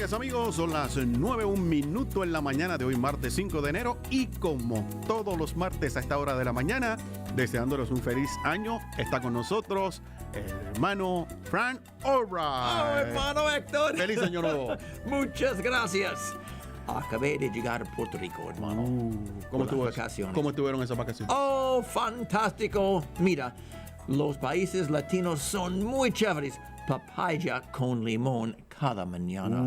días, amigos, son las 9:01 en la mañana de hoy, martes 5 de enero, y como todos los martes a esta hora de la mañana, deseándoles un feliz año, está con nosotros el hermano Frank Albright. ¡Oh, hermano Héctor! ¡Feliz año nuevo! Muchas gracias. Acabé de llegar a Puerto Rico, hermano. ¿Cómo ¿Cómo estuvieron esas vacaciones? ¡Oh, fantástico! Mira, los países latinos son muy chéveres. Papaya con limón cada mañana.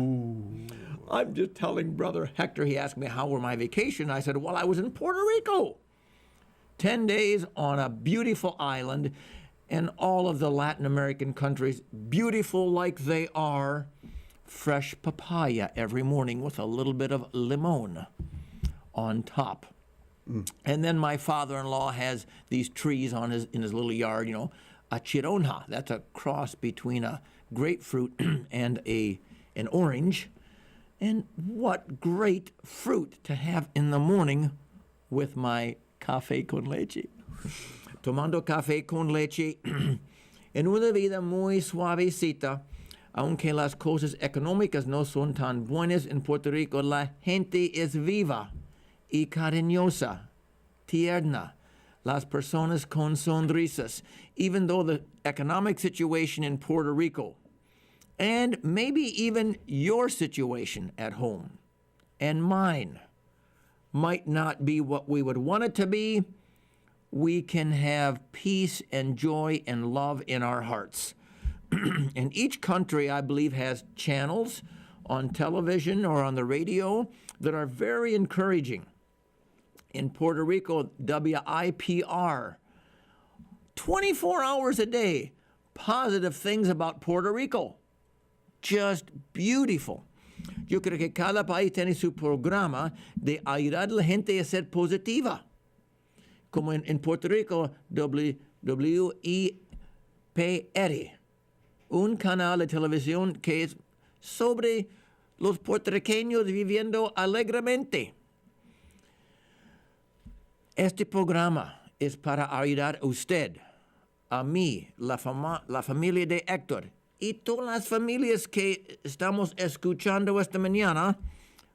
I'm just telling Brother Hector, he asked me how were my vacation. I said, well, I was in Puerto Rico. 10 days on a beautiful island, and all of the Latin American countries, beautiful like they are, fresh papaya every morning with a little bit of limon on top. And then my father-in-law has these trees in his little yard, you know, a chironja. That's a cross between a grapefruit and an orange. And what great fruit to have in the morning with my café con leche. Tomando café con leche en una vida muy suavecita. Aunque las cosas económicas no son tan buenas en Puerto Rico, la gente es viva y cariñosa, tierna. Las personas con sonrisas, even though the economic situation in Puerto Rico, and maybe even your situation at home and mine, might not be what we would want it to be, we can have peace and joy and love in our hearts. And each country, I believe, has channels on television or on the radio that are very encouraging. In Puerto Rico, WIPR, 24 hours a day, positive things about Puerto Rico. Just beautiful. Yo creo que cada país tiene su programa de ayudar a la gente a ser positiva. Como en Puerto Rico, WIPR, un canal de televisión que es sobre los puertorriqueños viviendo alegremente. Este programa es para ayudar a usted, a mí, la familia de Héctor y todas las familias que estamos escuchando esta mañana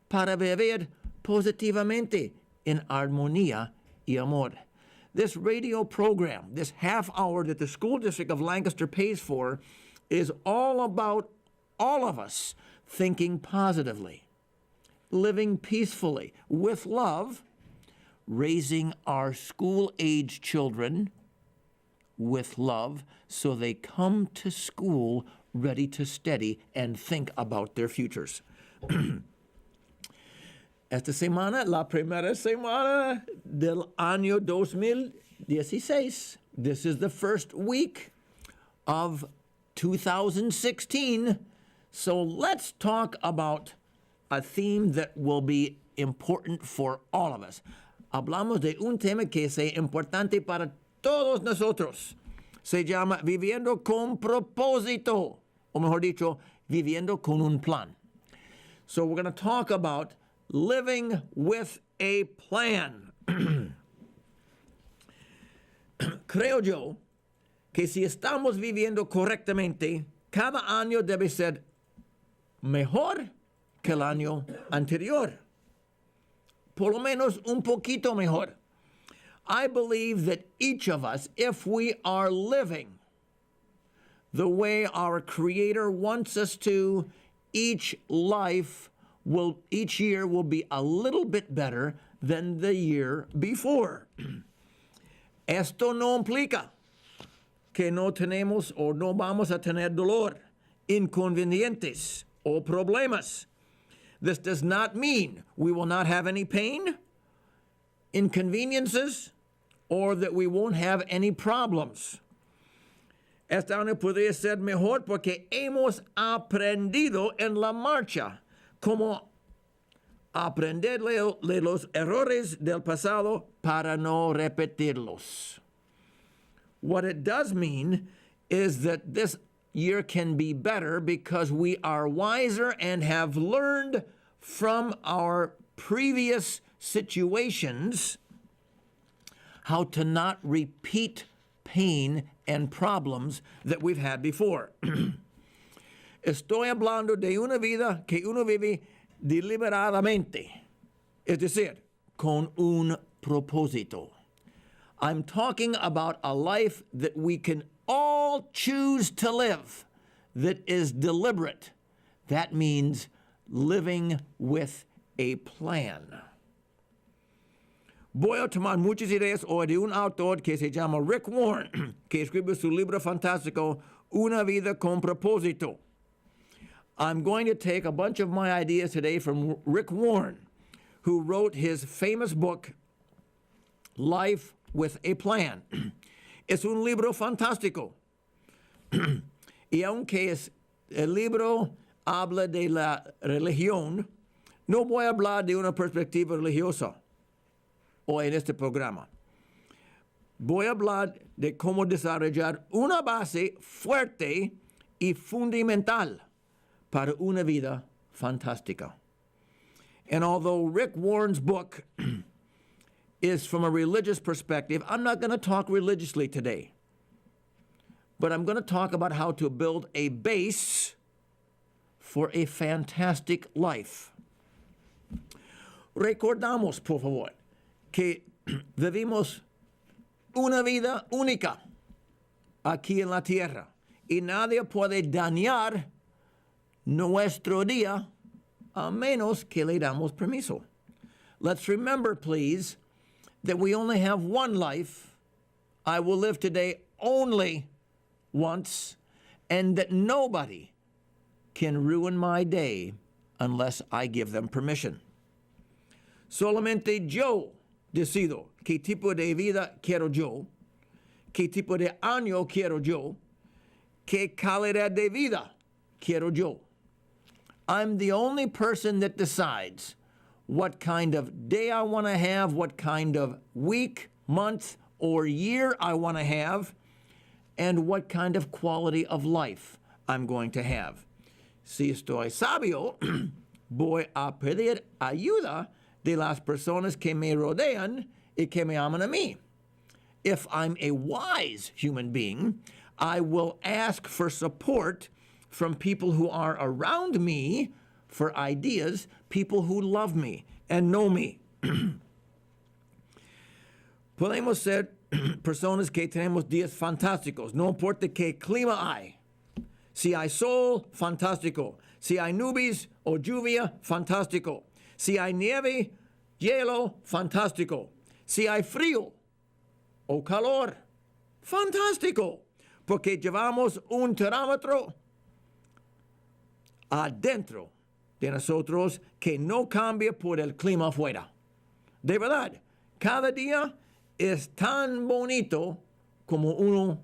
para vivir positivamente en armonía y amor. This radio program, this half hour that the school district of Lancaster pays for, is all about all of us thinking positively, living peacefully, with love, raising our school-age children with love so they come to school ready to study and think about their futures. Esta semana, la primera semana del año 2016. This is the first week of 2016. So let's talk about a theme that will be important for all of us. Hablamos de un tema que es importante para todos nosotros. Se llama Viviendo con Propósito, o mejor dicho, Viviendo con un Plan. So we're going to talk about living with a plan. Creo yo que si estamos viviendo correctamente, cada año debe ser mejor que el año anterior. Por lo menos un poquito mejor. I believe that each of us, if we are living the way our Creator wants us to, each year will be a little bit better than the year before. Esto no implica que no tenemos o no vamos a tener dolor, inconvenientes o problemas. This does not mean we will not have any pain, inconveniences, or that we won't have any problems. Este año podría ser mejor porque hemos aprendido en la marcha cómo aprender de los errores del pasado para no repetirlos. What it does mean is that this year can be better because we are wiser and have learned from our previous situations how to not repeat pain and problems that we've had before. Estoy hablando de una vida que uno vive deliberadamente, es decir, con un propósito. I'm talking about a life that we can all choose to live that is deliberate. That means living with a plan. Voy a tomar muchas ideas hoy de un autor que se llama Rick Warren, que escribe su libro fantástico, Una vida con propósito. I'm going to take a bunch of my ideas today from Rick Warren, who wrote his famous book, Life with a Plan. Es un libro fantástico. Y aunque el libro habla de la religión, no voy a hablar de una perspectiva religiosa hoy en este programa. Voy a hablar de cómo desarrollar una base fuerte y fundamental para una vida fantástica. And although Rick Warren's book is from a religious perspective, I'm not going to talk religiously today. But I'm going to talk about how to build a base for a fantastic life. Recordamos, por favor, que vivimos una vida única aquí en la tierra y nadie puede dañar nuestro día a menos que le damos permiso. Let's remember, please, that we only have one life. I will live today only once, and that nobody can ruin my day unless I give them permission. Solamente yo decido qué tipo de vida quiero yo, qué tipo de año quiero yo, qué calidad de vida quiero yo. I'm the only person that decides what kind of day I want to have, what kind of week, month, or year I want to have, and what kind of quality of life I'm going to have. Si estoy sabio, voy a pedir ayuda de las personas que me rodean y que me aman a mí. If I'm a wise human being, I will ask for support from people who are around me for ideas, people who love me and know me. Podemos ser personas que tenemos días fantásticos, no importa qué clima hay. Si hay sol, fantástico. Si hay nubes o lluvia, fantástico. Si hay nieve, hielo, fantástico. Si hay frío o calor, fantástico. Porque llevamos un termómetro adentro de nosotros que no cambia por el clima afuera. De verdad, cada día es tan bonito como uno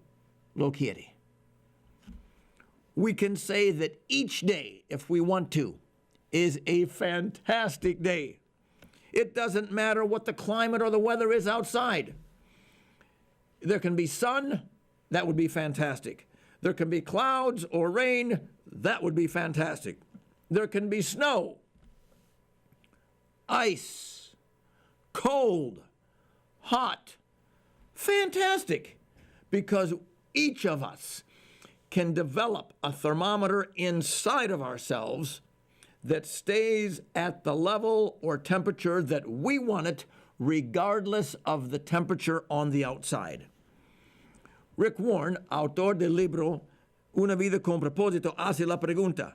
lo quiere. We can say that each day, if we want to, is a fantastic day. It doesn't matter what the climate or the weather is outside. There can be sun, that would be fantastic. There can be clouds or rain, that would be fantastic. There can be snow, ice, cold, hot, fantastic, because each of us can develop a thermometer inside of ourselves that stays at the level or temperature that we want it, regardless of the temperature on the outside. Rick Warren, autor del libro Una vida con propósito, hace la pregunta,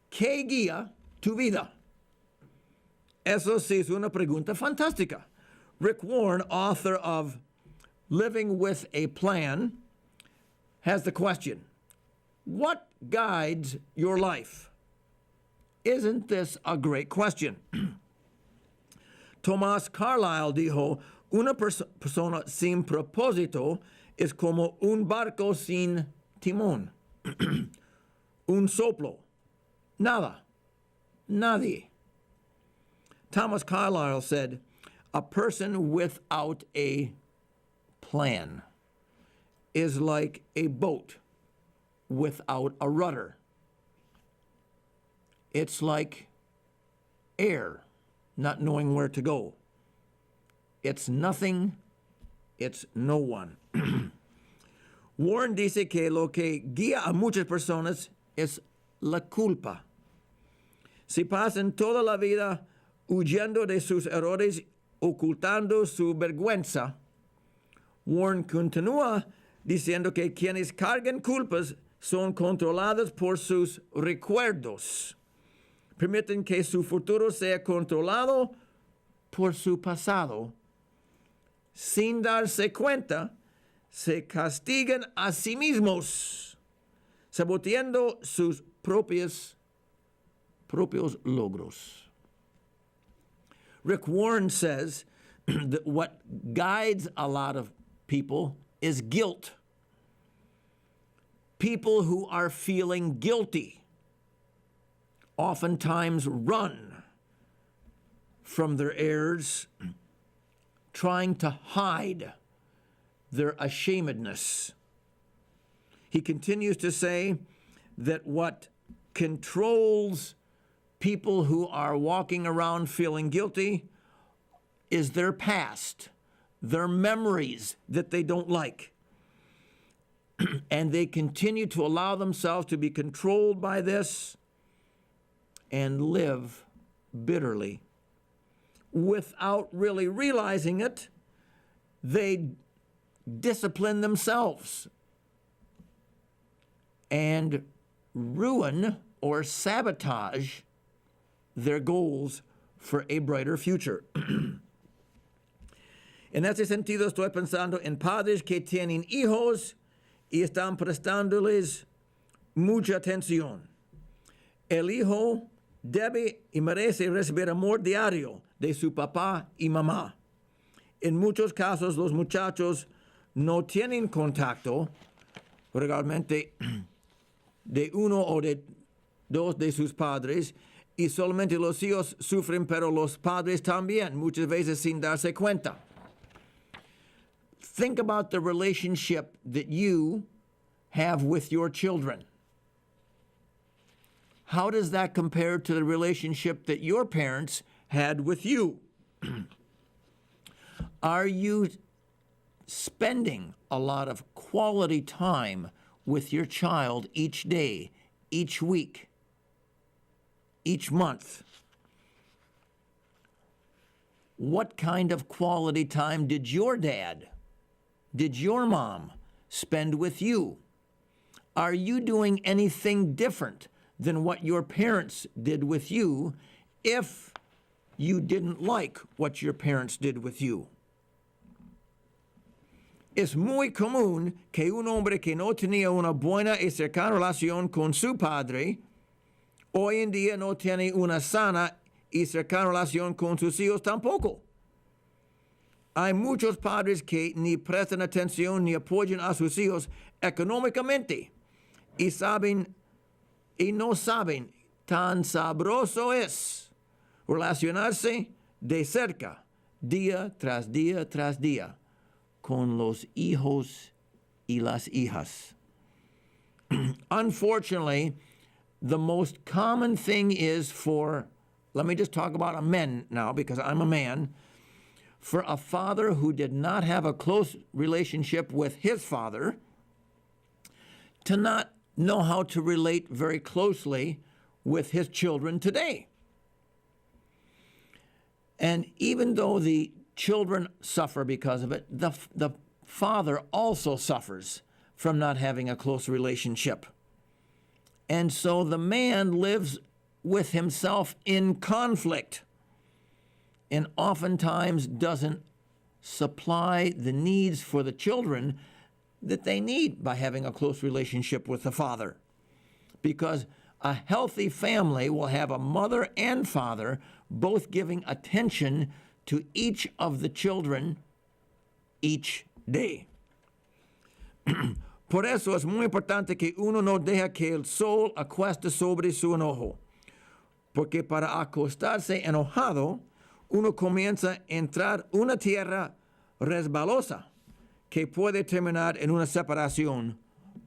¿qué guía tu vida? Eso sí es una pregunta fantástica. Rick Warren, author of Living with a Plan, has the question, what guides your life? Isn't this a great question? Tomás Carlyle dijo, una persona sin propósito es como un barco sin timón. Un soplo. Nada. Nadie. Thomas Carlyle said, a person without a plan is like a boat without a rudder. It's like air, not knowing where to go. It's nothing, it's no one. Warren dice que lo que guía a muchas personas es la culpa. Si pasan toda la vida huyendo de sus errores, ocultando su vergüenza, Warren continúa diciendo que quienes cargan culpas son controlados por sus recuerdos. Permiten que su futuro sea controlado por su pasado. Sin darse cuenta, se castigan a sí mismos, saboteando sus propios logros. Rick Warren says that what guides a lot of people is guilt. People who are feeling guilty oftentimes run from their errors, trying to hide their ashamedness. He continues to say that what controls people who are walking around feeling guilty is their past, their memories that they don't like. And they continue to allow themselves to be controlled by this and live bitterly. Without really realizing it, they discipline themselves and ruin or sabotage their goals for a brighter future. En ese sentido, estoy pensando en padres que tienen hijos y están prestándoles mucha atención. El hijo debe y merece recibir amor diario de su papá y mamá. En muchos casos, los muchachos no tienen contacto realmente de uno o de dos de sus padres, y solamente los hijos sufren, pero los padres también, muchas veces sin darse cuenta. Think about the relationship that you have with your children. How does that compare to the relationship that your parents had with you? Are you spending a lot of quality time with your child each day, each week, each month? What kind of quality time did your dad, did your mom spend with you? Are you doing anything different than what your parents did with you if you didn't like what your parents did with you? Es muy común que un hombre que no tenía una buena y cercana relación con su padre, hoy en día no tiene una sana y cercana relación con sus hijos tampoco. Hay muchos padres que ni prestan atención ni apoyan a sus hijos económicamente y no saben tan sabroso es relacionarse de cerca, día tras día tras día, con los hijos y las hijas. Unfortunately, the most common thing is let me just talk about men now because I'm a man, for a father who did not have a close relationship with his father to not know how to relate very closely with his children today. And even though the children suffer because of it, the father also suffers from not having a close relationship. And so the man lives with himself in conflict and oftentimes doesn't supply the needs for the children that they need by having a close relationship with the father. Because a healthy family will have a mother and father both giving attention to each of the children each day. Por eso es muy importante que uno no deja que el sol acueste sobre su enojo, porque para acostarse enojado, uno comienza a entrar una tierra resbalosa que puede terminar en una separación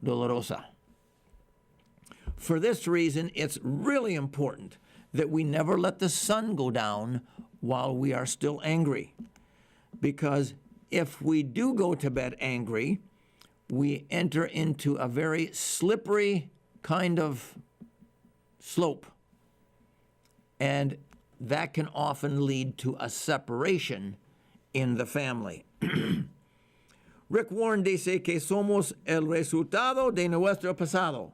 dolorosa. For this reason, it's really important that we never let the sun go down while we are still angry. Because if we do go to bed angry, we enter into a very slippery kind of slope. And that can often lead to a separation in the family. Rick Warren dice que somos el resultado de nuestro pasado,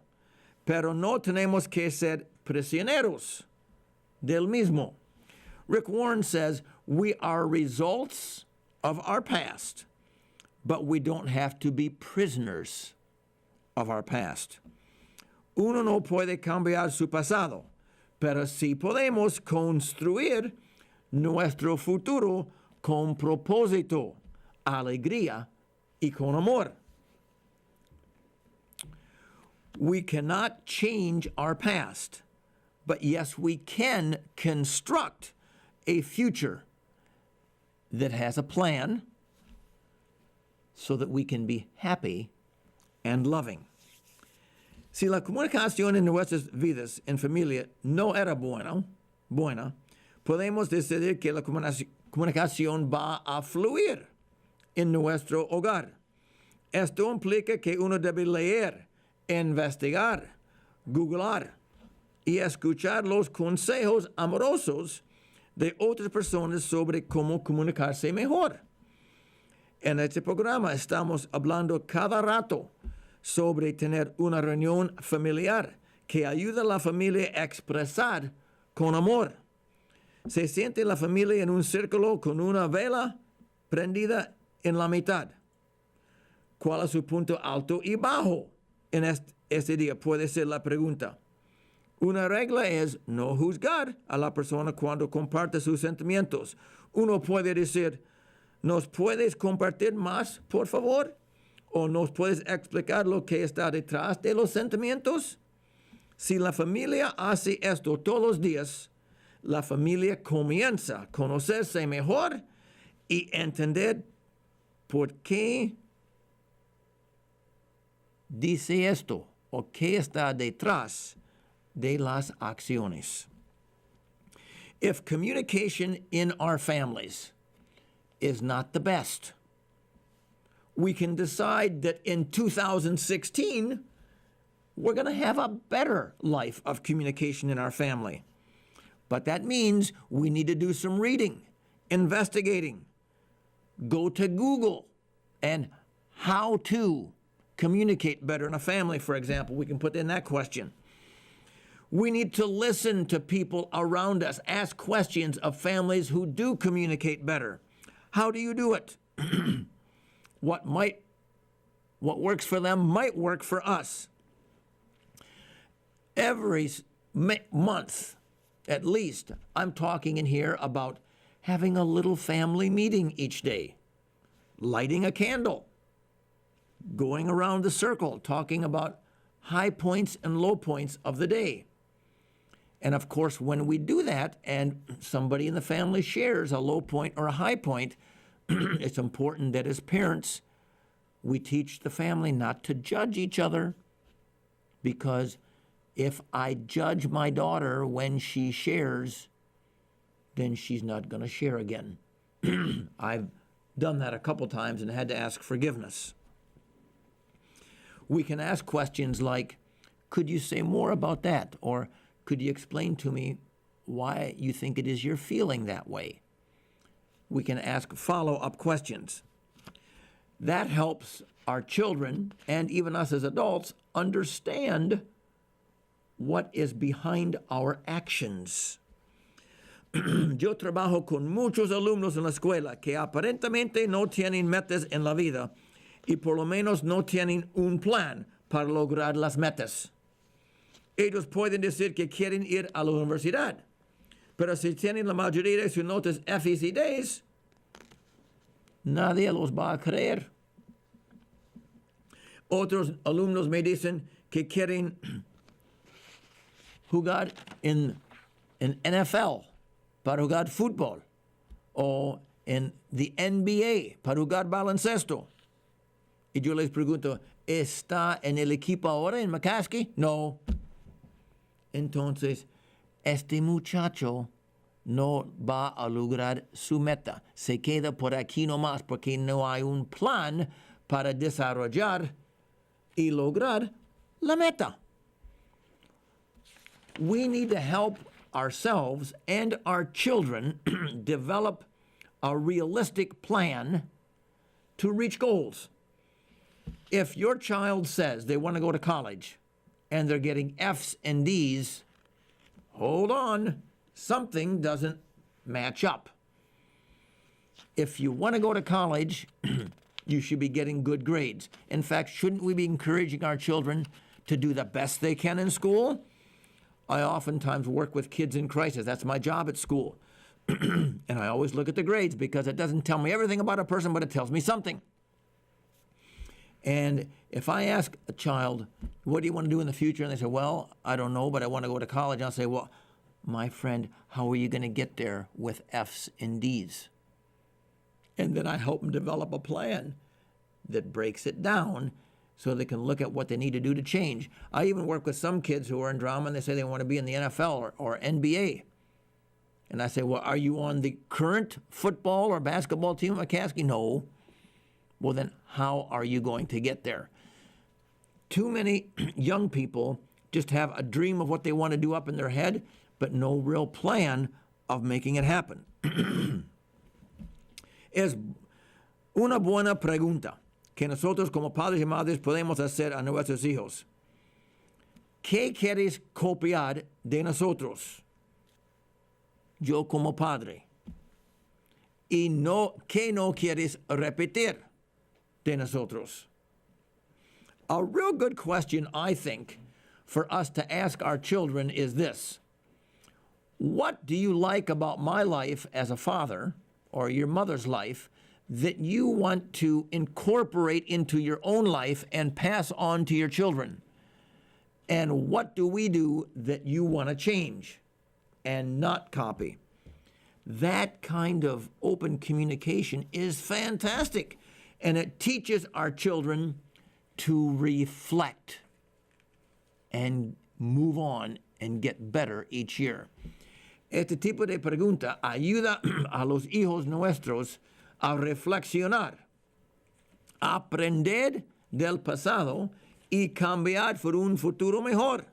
pero no tenemos que ser prisioneros del mismo. Rick Warren says we are results of our past, but we don't have to be prisoners of our past. Uno no puede cambiar su pasado, pero sí podemos construir nuestro futuro con propósito, alegría y con amor. We cannot change our past, but yes, we can construct a future that has a plan so that we can be happy and loving. Si la comunicación en nuestras vidas en familia no era buena, podemos decidir que la comunicación va a fluir en nuestro hogar. Esto implica que uno debe leer, investigar, googlear y escuchar los consejos amorosos de otras personas sobre cómo comunicarse mejor. En este programa estamos hablando cada rato sobre tener una reunión familiar que ayuda a la familia a expresar con amor. Se siente la familia en un círculo con una vela prendida en la mitad. ¿Cuál es su punto alto y bajo en este día? Puede ser la pregunta. Una regla es no juzgar a la persona cuando comparte sus sentimientos. Uno puede decir, ¿nos puedes compartir más, por favor? ¿O nos puedes explicar lo que está detrás de los sentimientos? Si la familia hace esto todos los días, la familia comienza a conocerse mejor y entender por qué dice esto o qué está detrás de las acciones. If communication in our families is not the best, we can decide that in 2016, we're going to have a better life of communication in our family. But that means we need to do some reading, investigating, go to Google, and how to communicate better in a family, for example. We can put in that question. We need to listen to people around us, ask questions of families who do communicate better. How do you do it? What works for them might work for us. Every month, at least, I'm talking in here about having a little family meeting each day, lighting a candle, going around the circle, talking about high points and low points of the day. And of course, when we do that and somebody in the family shares a low point or a high point, it's important that as parents, we teach the family not to judge each other, because if I judge my daughter when she shares, then she's not going to share again. I've done that a couple times and had to ask forgiveness. We can ask questions like, could you say more about that? Or could you explain to me why you think it is you're feeling that way? We can ask follow-up questions. That helps our children and even us as adults understand what is behind our actions. Yo trabajo con muchos alumnos en la escuela que aparentemente no tienen metas en la vida y por lo menos no tienen un plan para lograr las metas. Ellos pueden decir que quieren ir a la universidad, pero si tienen la mayoría de sus notas F's y D's, nadie los va a creer. Otros alumnos me dicen que quieren jugar en NFL, para jugar fútbol, o en the NBA, para jugar baloncesto. Y yo les pregunto, ¿está en el equipo ahora en McCaskey? No. Entonces, este muchacho no va a lograr su meta. Se queda por aquí nomás porque no hay un plan para desarrollar y lograr la meta. we need to help ourselves and our children develop a realistic plan to reach goals. If your child says they want to go to college and they're getting F's and D's, hold on, something doesn't match up. If you want to go to college, you should be getting good grades. In fact, shouldn't we be encouraging our children to do the best they can in school? I oftentimes work with kids in crisis. That's my job at school. And I always look at the grades because it doesn't tell me everything about a person, but it tells me something. And if I ask a child, what do you want to do in the future? And they say, well, I don't know, but I want to go to college. I'll say, well, my friend, how are you going to get there with F's and D's? And then I help them develop a plan that breaks it down so they can look at what they need to do to change. I even work with some kids who are in drama and they say they want to be in the NFL or NBA. And I say, well, are you on the current football or basketball team at McCaskey? No. Well, then how are you going to get there? Too many young people just have a dream of what they want to do up in their head, but no real plan of making it happen. Es una buena pregunta que nosotros como padres y madres podemos hacer a nuestros hijos. ¿Qué quieres copiar de nosotros? Yo como padre. Y ¿qué no quieres repetir de nosotros? A real good question, I think, for us to ask our children is this. What do you like about my life as a father, or your mother's life, that you want to incorporate into your own life and pass on to your children? And what do we do that you want to change and not copy? That kind of open communication is fantastic. And it teaches our children to reflect and move on and get better each year. Este tipo de pregunta ayuda a los hijos nuestros a reflexionar, a aprender del pasado y cambiar por un futuro mejor.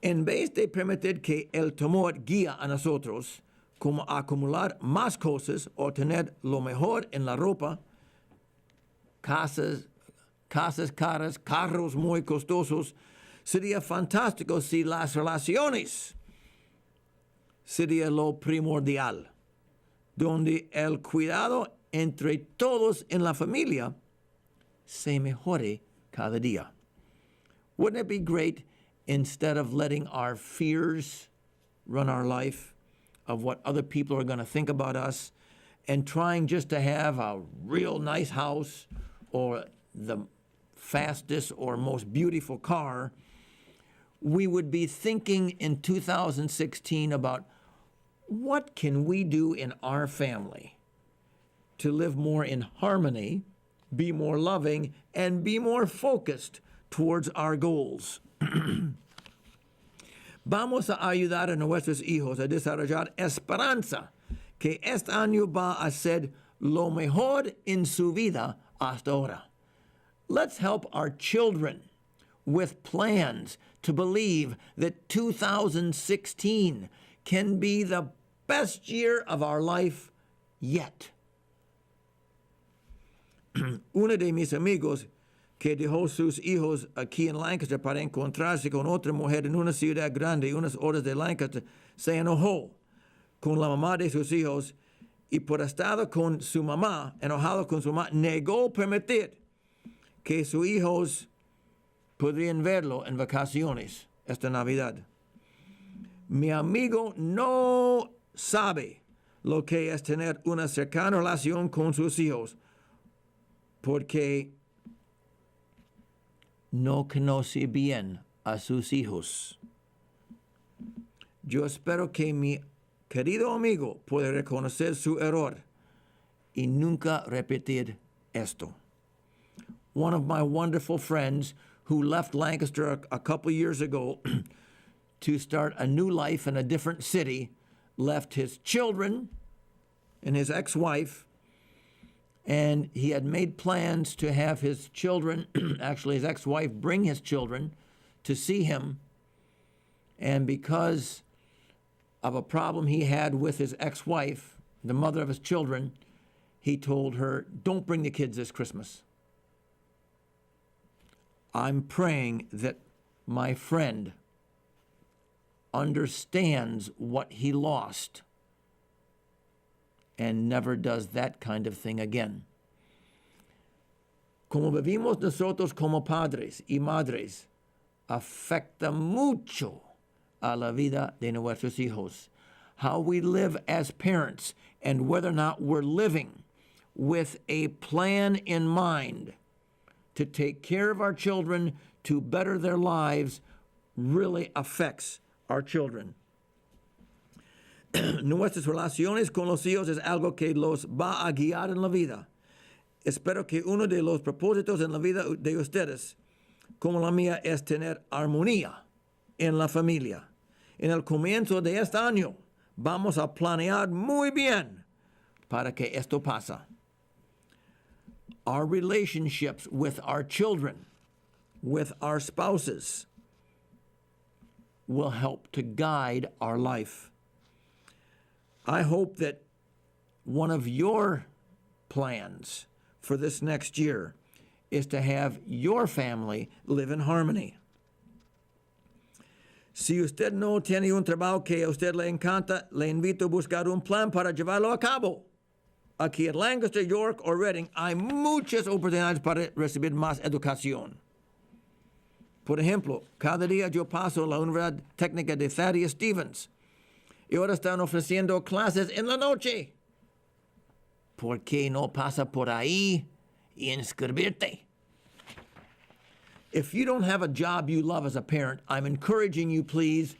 En vez de permitir que el temor guíe a nosotros, como acumular más cosas o tener lo mejor en la ropa, casas caras, carros muy costosos, sería fantástico si las relaciones sería lo primordial, donde el cuidado entre todos en la familia se mejore cada día. Wouldn't it be great, instead of letting our fears run our life, of what other people are going to think about us, and trying just to have a real nice house or the fastest or most beautiful car, we would be thinking in 2016 about what can we do in our family to live more in harmony, be more loving, and be more focused towards our goals. Vamos a ayudar a nuestros hijos a desarrollar esperanza, que este año va a ser lo mejor en su vida hasta ahora. Let's help our children with plans to believe that 2016 can be the best year of our life yet. Uno de mis amigos que dejó sus hijos aquí en Lancaster para encontrarse con otra mujer en una ciudad grande, unas horas de Lancaster, se enojó con la mamá de sus hijos y por estar con su mamá, enojado con su mamá, negó permitir que sus hijos podrían verlo en vacaciones esta Navidad. Mi amigo no sabe lo que es tener una cercana relación con sus hijos porque no conoce bien a sus hijos. Yo espero que mi querido amigo pueda reconocer su error y nunca repetir esto. One of my wonderful friends who left Lancaster a couple years ago to start a new life in a different city, left his children and his ex-wife, and he had made plans to have his children, actually his ex-wife, bring his children to see him And because of a problem he had with his ex-wife, the mother of his children, he told her, don't bring the kids this Christmas. I'm praying that my friend understands what he lost and never does that kind of thing again. Como vivimos nosotros como padres y madres, afecta mucho a la vida de nuestros hijos. How we live as parents and whether or not we're living with a plan in mind to take care of our children, to better their lives, really affects our children. Nuestras relaciones con los hijos es algo que los va a guiar en la vida. Espero que uno de los propósitos en la vida de ustedes, como la mía, es tener armonía en la familia. En el comienzo de este año, vamos a planear muy bien para que esto pase. Our relationships with our children, with our spouses, will help to guide our life. I hope that one of your plans for this next year is to have your family live in harmony. Si usted no tiene un trabajo que a usted le encanta, le invito a buscar un plan para llevarlo a cabo. Aquí en Lancaster, York o Reading hay muchas oportunidades para recibir más educación. Por ejemplo, cada día yo paso a la Universidad Técnica de Thaddeus Stevens y ahora están ofreciendo clases en la noche. ¿Por qué no pasa por ahí y inscribirte? If you don't have a job you love as a parent, I'm encouraging you, please,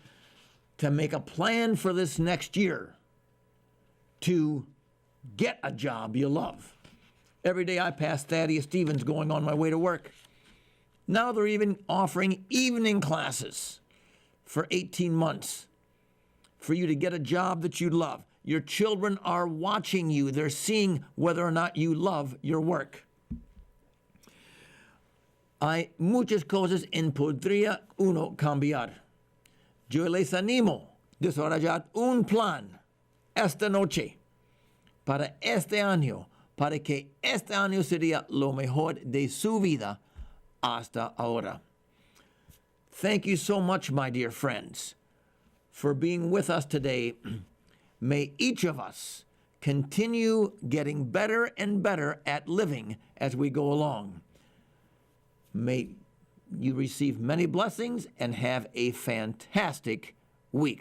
to make a plan for this next year to get a job you love. Every day I pass Thaddeus Stevens going on my way to work. Now they're even offering evening classes for 18 months for you to get a job that you love. Your children are watching you. They're seeing whether or not you love your work. Hay muchas cosas en podría uno cambiar. Yo les animo a desarrollar un plan esta noche para este año, para que este año sería lo mejor de su vida hasta ahora. Thank you so much, my dear friends, for being with us today. May each of us continue getting better and better at living as we go along. May you receive many blessings and have a fantastic week.